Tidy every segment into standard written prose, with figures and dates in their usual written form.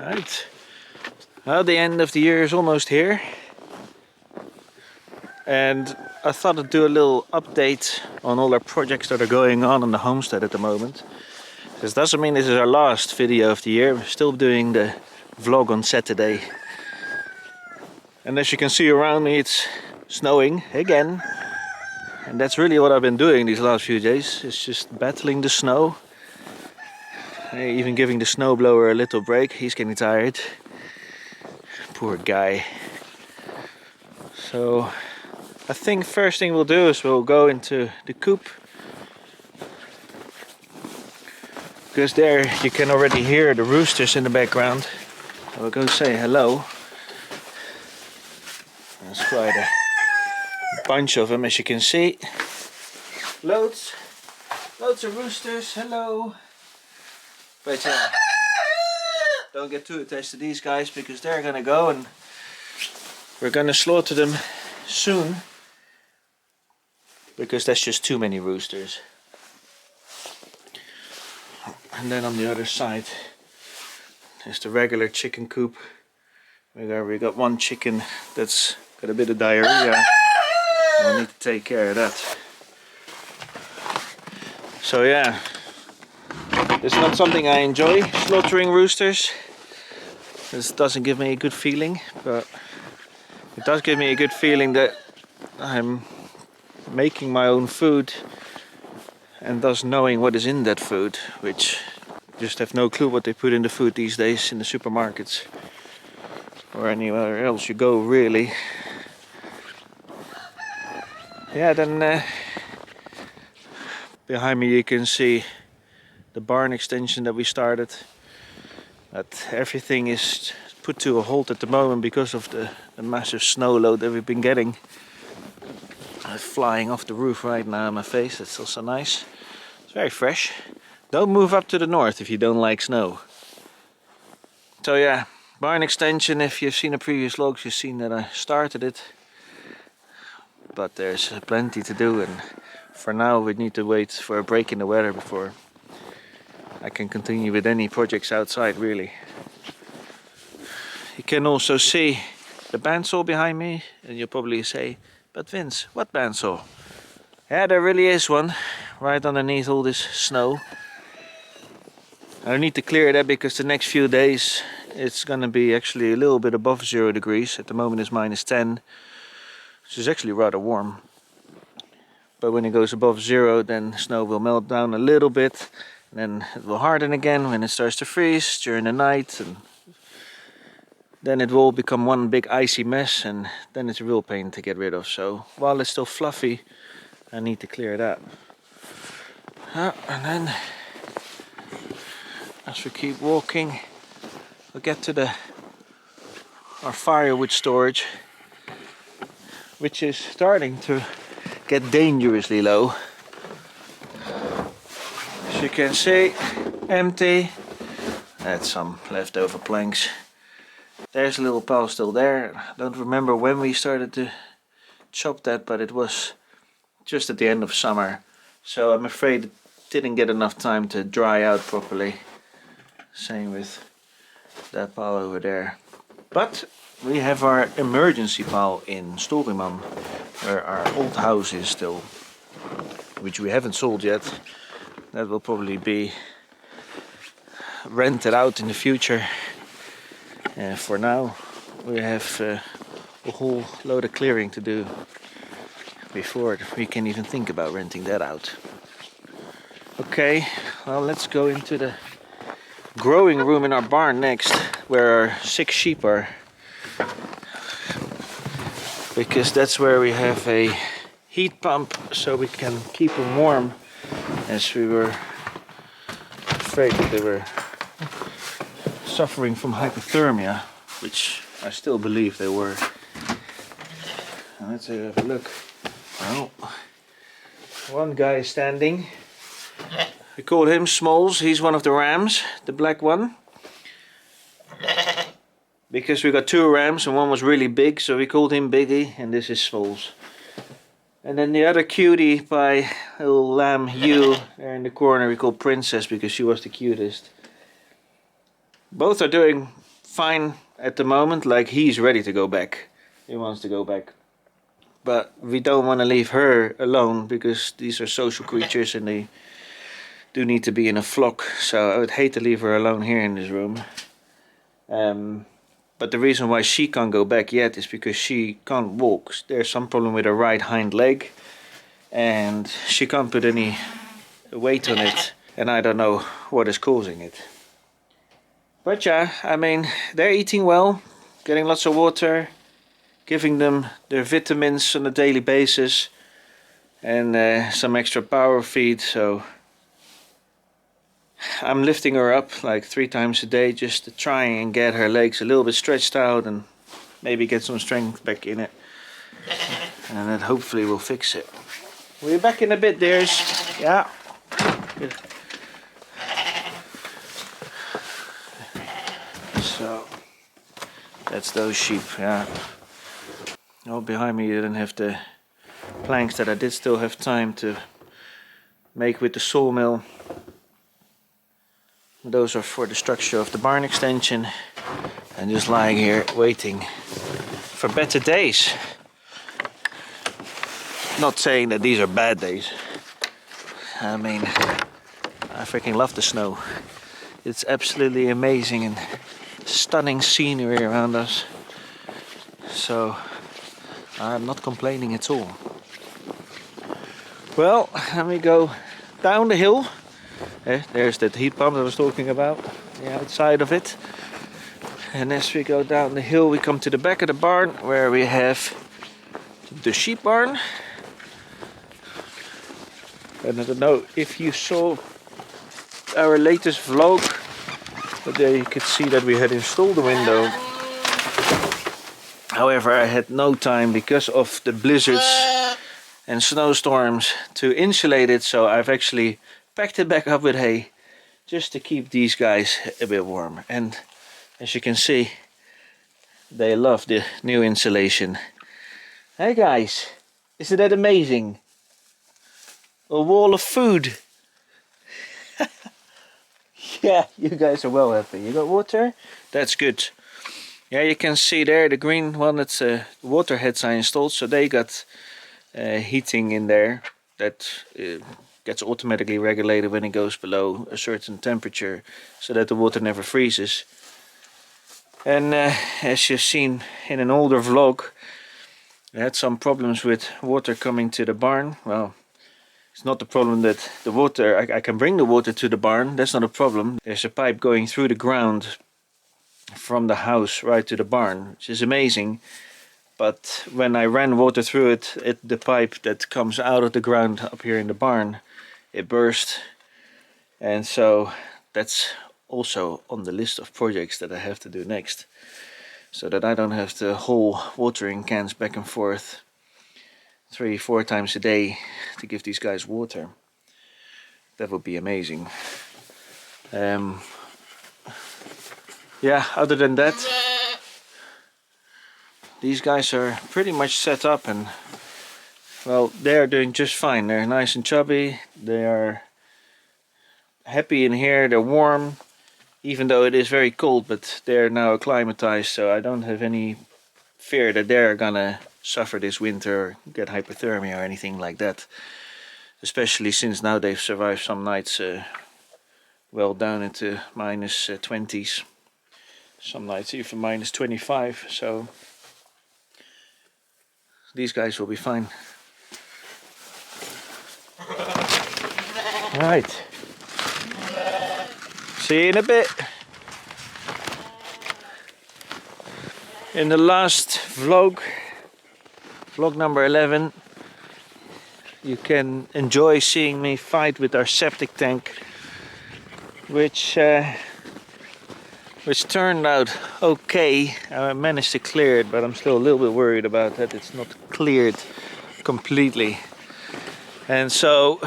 Right. Well, the end of the year is almost here. And I thought I'd do a little update on all our projects that are going on the homestead at the moment. This doesn't mean this is our last video of the year. We're still doing the vlog on Saturday. And as you can see around me, it's snowing again. And that's really what I've been doing these last few days. It's just battling the snow. Even giving the snowblower a little break. He's getting tired. Poor guy. So I think first thing we'll do is we'll go into the coop. Because there you can already hear the roosters in the background. I'll go say hello. There's quite a bunch of them, as you can see. Loads of roosters, hello. But don't get too attached to these guys because they're gonna go and we're gonna slaughter them soon. Because that's just too many roosters. And then on the other side there's the regular chicken coop. We got one chicken that's got a bit of diarrhea. I'll need to take care of that. So yeah, it's not something I enjoy, slaughtering roosters. This doesn't give me a good feeling, but it does give me a good feeling that I'm making my own food and thus knowing what is in that food, which just have no clue what they put in the food these days in the supermarkets or anywhere else you go, really. Yeah, then behind me you can see the barn extension that we started. That everything is put to a halt at the moment because of the massive snow load that we've been getting. It's flying off the roof right now in my face. That's also nice. It's very fresh. Don't move up to the north if you don't like snow. So yeah, barn extension. If you've seen the previous vlogs, you've seen that I started it. But there's plenty to do, and for now we need to wait for a break in the weather before I can continue with any projects outside, really. You can also see the bandsaw behind me, and you'll probably say, but Vince, what bandsaw? Yeah, there really is one right underneath all this snow. I need to clear that because the next few days it's gonna be actually a little bit above 0 degrees. At the moment it's -10, which is actually rather warm. But when it goes above 0, then snow will melt down a little bit, and then it will harden again when it starts to freeze during the night, and then it will become one big icy mess, and then it's a real pain to get rid of. So while it's still fluffy, I need to clear that. And then as we keep walking, we'll get to our firewood storage, which is starting to get dangerously low. As you can see, empty. That's some leftover planks. There's a little pile still there. I don't remember when we started to chop that, but it was just at the end of summer. So I'm afraid it didn't get enough time to dry out properly. Same with that pile over there. But we have our emergency pile in Storyman, where our old house is still, which we haven't sold yet. That will probably be rented out in the future. For now, we have a whole load of clearing to do before we can even think about renting that out. Okay, well, let's go into the growing room in our barn next, where our 6 sheep are. Because that's where we have a heat pump, so we can keep them warm, as we were afraid that they were suffering from hypothermia, which I still believe they were. Let's have a look. Well, one guy is standing. We call him Smalls. He's one of the rams, the black one. Because we got 2 rams and one was really big, so we called him Biggie, and this is Smalls. And then the other cutie by little lamb Hugh there in the corner we call Princess, because she was the cutest. Both are doing fine at the moment, like he's ready to go back. He wants to go back. But we don't want to leave her alone because these are social creatures and they do need to be in a flock. So I would hate to leave her alone here in this room. But the reason why she can't go back yet is because she can't walk. There's some problem with her right hind leg and she can't put any weight on it, and I don't know what is causing it. But yeah, I mean, they're eating well, getting lots of water, giving them their vitamins on a daily basis, and some extra power feed. So I'm lifting her up like 3 times a day just to try and get her legs a little bit stretched out and maybe get some strength back in it, and that hopefully will fix it. We'll be back in a bit, dears. Yeah. Good. So that's those sheep. Yeah. Oh, behind me you didn't have the planks that I did still have time to make with the sawmill. Those are for the structure of the barn extension, and just lying here waiting for better days. Not saying that these are bad days. I mean, I freaking love the snow. It's absolutely amazing and stunning scenery around us. So I'm not complaining at all. Well, let me go down the hill. There's that heat pump I was talking about, the outside of it. And as we go down the hill, we come to the back of the barn where we have the sheep barn. And I don't know if you saw our latest vlog, but there you could see that we had installed the window. However, I had no time because of the blizzards and snowstorms to insulate it, so I've actually packed it back up with hay just to keep these guys a bit warm. And as you can see, they love the new insulation. Hey guys, isn't that amazing? A wall of food. Yeah, you guys are well happy. You got water? That's good. Yeah, you can see there the green one, it's water heads I installed, so they got heating in there that gets automatically regulated when it goes below a certain temperature so that the water never freezes. And as you've seen in an older vlog, I had some problems with water coming to the barn. Well, it's not the problem that the water, I can bring the water to the barn, that's not a problem. There's a pipe going through the ground from the house right to the barn, which is amazing. But when I ran water through it, the pipe that comes out of the ground up here in the barn, it burst. And so that's also on the list of projects that I have to do next, so that I don't have to haul watering cans back and forth 3-4 times a day to give these guys water. That would be amazing. Yeah, other than that, these guys are pretty much set up, and well, they're doing just fine. They're nice and chubby, they are happy in here, they're warm, even though it is very cold, but they're now acclimatized, so I don't have any fear that they're gonna suffer this winter or get hypothermia or anything like that. Especially since now they've survived some nights well down into minus 20s. Some nights even minus 25, so these guys will be fine. Right. See you in a bit. In the last vlog, vlog number 11, you can enjoy seeing me fight with our septic tank, which turned out okay. I managed to clear it, but I'm still a little bit worried about that. It's not cleared completely. And so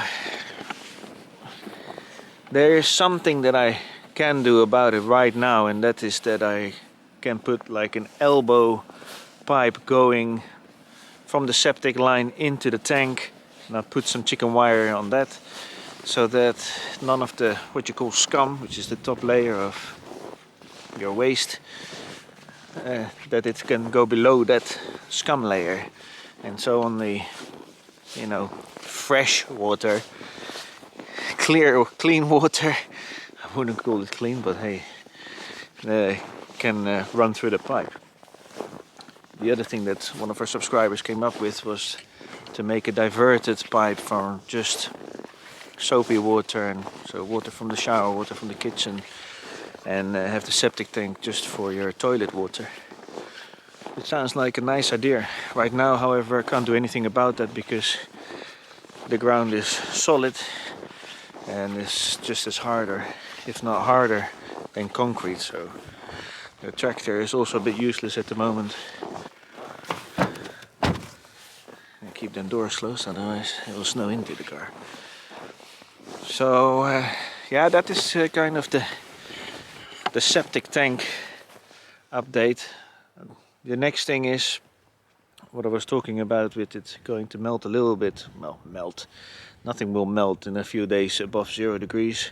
there is something that I can do about it right now, and that is that I can put like an elbow pipe going from the septic line into the tank, and I'll put some chicken wire on that so that none of the what you call scum, which is the top layer of your waste, that it can go below that scum layer, and so on the, you know, fresh water, clean water, I wouldn't call it clean, but hey, can run through the pipe. The other thing that one of our subscribers came up with was to make a diverted pipe from just soapy water, and so water from the shower, water from the kitchen, and have the septic tank just for your toilet water. It sounds like a nice idea. Right now, however, I can't do anything about that because the ground is solid and it's just as harder, if not harder, than concrete. So the tractor is also a bit useless at the moment. And keep them doors closed, otherwise it will snow into the car. So yeah, that is kind of the septic tank update. The next thing is what I was talking about with it going to melt a little bit. Well, melt. Nothing will melt in a few days above 0 degrees.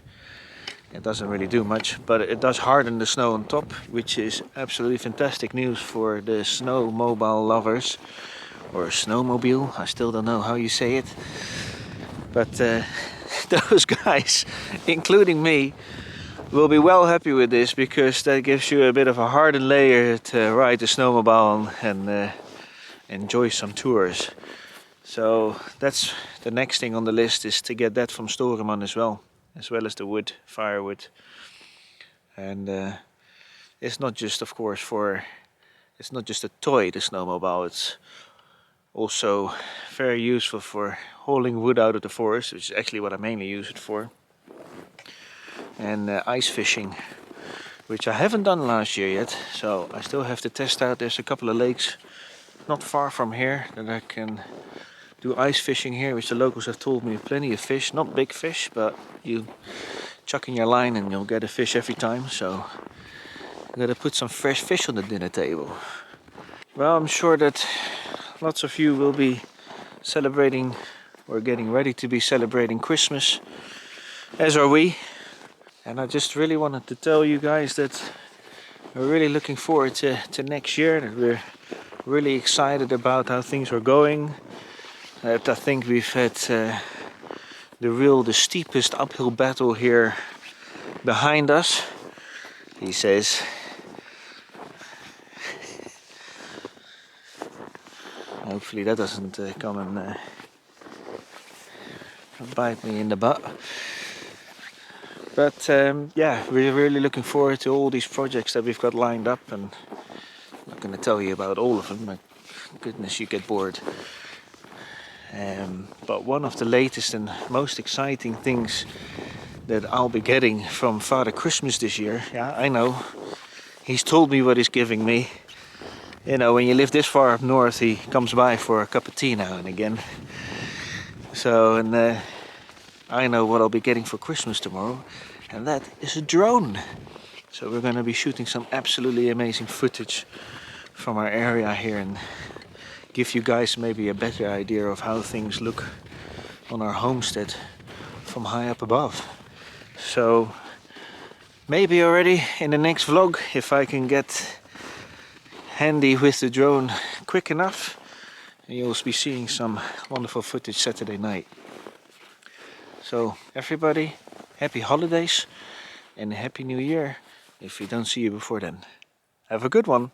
It doesn't really do much, but it does harden the snow on top, which is absolutely fantastic news for the snowmobile lovers, or snowmobile. I still don't know how you say it, but those guys, including me, will be well happy with this, because that gives you a bit of a hardened layer to ride the snowmobile on and enjoy some tours. So that's the next thing on the list, is to get that from Storeman as well as the wood, firewood. And it's not just, of course, it's not just a toy, the snowmobile. It's also very useful for hauling wood out of the forest, which is actually what I mainly use it for. And ice fishing, which I haven't done last year yet, so I still have to test out. There's a couple of lakes not far from here that I can do ice fishing here, which the locals have told me plenty of fish, not big fish, but you chuck in your line and you'll get a fish every time. So I'm gonna put some fresh fish on the dinner table. Well, I'm sure that lots of you will be celebrating, or getting ready to be celebrating Christmas, as are we. And I just really wanted to tell you guys that we're really looking forward to next year, that we're really excited about how things are going. That I think we've had the steepest uphill battle here behind us, he says. Hopefully that doesn't come and bite me in the butt. But yeah, we're really looking forward to all these projects that we've got lined up, and I'm not going to tell you about all of them. My goodness, you get bored. But one of the latest and most exciting things that I'll be getting from Father Christmas this year, yeah, I know, he's told me what he's giving me. You know, when you live this far up north, he comes by for a cup of tea now and again. So, and I know what I'll be getting for Christmas tomorrow, and that is a drone. So we're going to be shooting some absolutely amazing footage from our area here and give you guys maybe a better idea of how things look on our homestead from high up above. So maybe already in the next vlog, if I can get handy with the drone quick enough, you'll be seeing some wonderful footage Saturday night. So everybody, happy holidays and a happy new year if we don't see you before then. Have a good one.